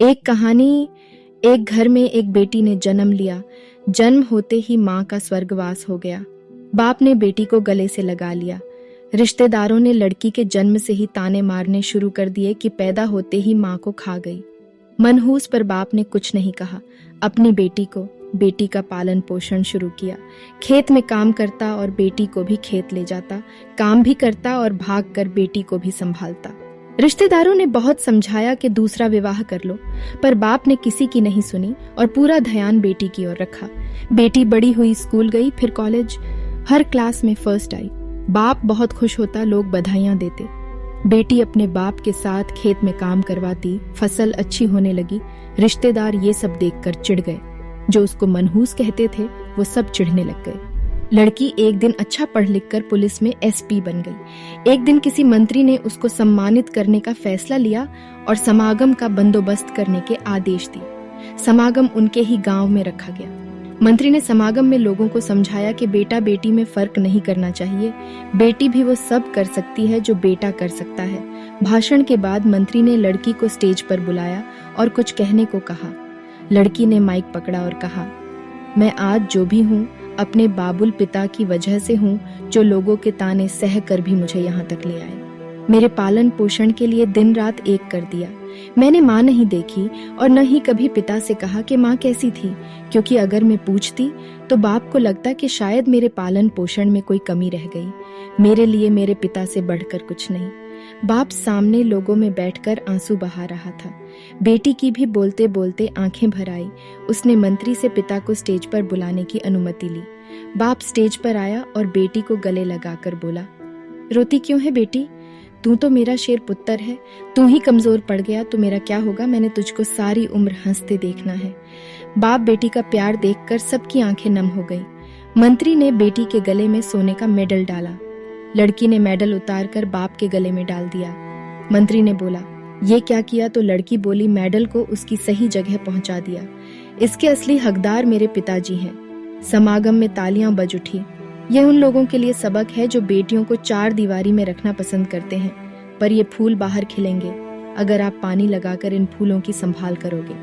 एक कहानी। एक घर में एक बेटी ने जन्म लिया। जन्म होते ही माँ का स्वर्गवास हो गया। बाप ने बेटी को गले से लगा लिया। रिश्तेदारों ने लड़की के जन्म से ही ताने मारने शुरू कर दिए कि पैदा होते ही माँ को खा गई। मनहूस पर बाप ने कुछ नहीं कहा। अपनी बेटी का पालन पोषण शुरू किया। खेत में काम करता और बेटी को भी खेत ले जाता, काम भी करता और भाग कर बेटी को भी संभालता। रिश्तेदारों ने बहुत समझाया कि दूसरा विवाह कर लो, पर बाप ने किसी की नहीं सुनी और पूरा ध्यान बेटी की ओर रखा। बेटी बड़ी हुई, स्कूल गई, फिर कॉलेज, हर क्लास में फर्स्ट आई। बाप बहुत खुश होता, लोग बधाइयां देते। बेटी अपने बाप के साथ खेत में काम करवाती, फसल अच्छी होने लगी। रिश्तेदार ये सब देखकर चिढ़ गए। जो उसको मनहूस कहते थे वो सब चिढ़ने लग गए। लड़की एक दिन अच्छा पढ़ लिख कर पुलिस में एसपी बन गई। एक दिन किसी मंत्री ने उसको सम्मानित करने का फैसला लिया और समागम का बंदोबस्त करने के आदेश दिए। समागम उनके ही गांव में रखा गया। मंत्री ने समागम में लोगों को समझाया कि बेटा बेटी में फर्क नहीं करना चाहिए। बेटी भी वो सब कर सकती है जो बेटा कर सकता है। भाषण के बाद मंत्री ने लड़की को स्टेज पर बुलाया और कुछ कहने को कहा। लड़की ने माइक पकड़ा और कहा, मैं आज जो भी हूँ अपने बाबुल पिता की वजह से हूँ, जो लोगों के ताने सह कर भी मुझे यहाँ तक ले आए। मेरे पालन पोषण के लिए दिन रात एक कर दिया। मैंने माँ नहीं देखी और न ही कभी पिता से कहा कि माँ कैसी थी, क्योंकि अगर मैं पूछती तो बाप को लगता कि शायद मेरे पालन पोषण में कोई कमी रह गई। मेरे लिए मेरे पिता से बढ़कर कुछ नहीं। बाप सामने लोगों में बैठकर आंसू बहा रहा था। बेटी की भी बोलते बोलते आंखें भर आई। उसने मंत्री से पिता को स्टेज पर बुलाने की अनुमति ली। बाप स्टेज पर आया और बेटी को गले लगाकर बोला, रोती क्यों है बेटी? तू तो मेरा शेर पुत्र है। तू ही कमजोर पड़ गया तो मेरा क्या होगा? मैंने तुझको सारी उम्र हंसते देखना है। बाप बेटी का प्यार देखकर सबकी आंखें नम हो गई। मंत्री ने बेटी के गले में सोने का मेडल डाला। लड़की ने मेडल उतारकर बाप के गले में डाल दिया। मंत्री ने बोला, ये क्या किया? तो लड़की बोली, मेडल को उसकी सही जगह पहुंचा दिया। इसके असली हकदार मेरे पिताजी हैं। समागम में तालियां बज उठी। यह उन लोगों के लिए सबक है जो बेटियों को चार दीवारी में रखना पसंद करते हैं, पर ये फूल बाहर खिलेंगे अगर आप पानी लगाकर इन फूलों की संभाल करोगे।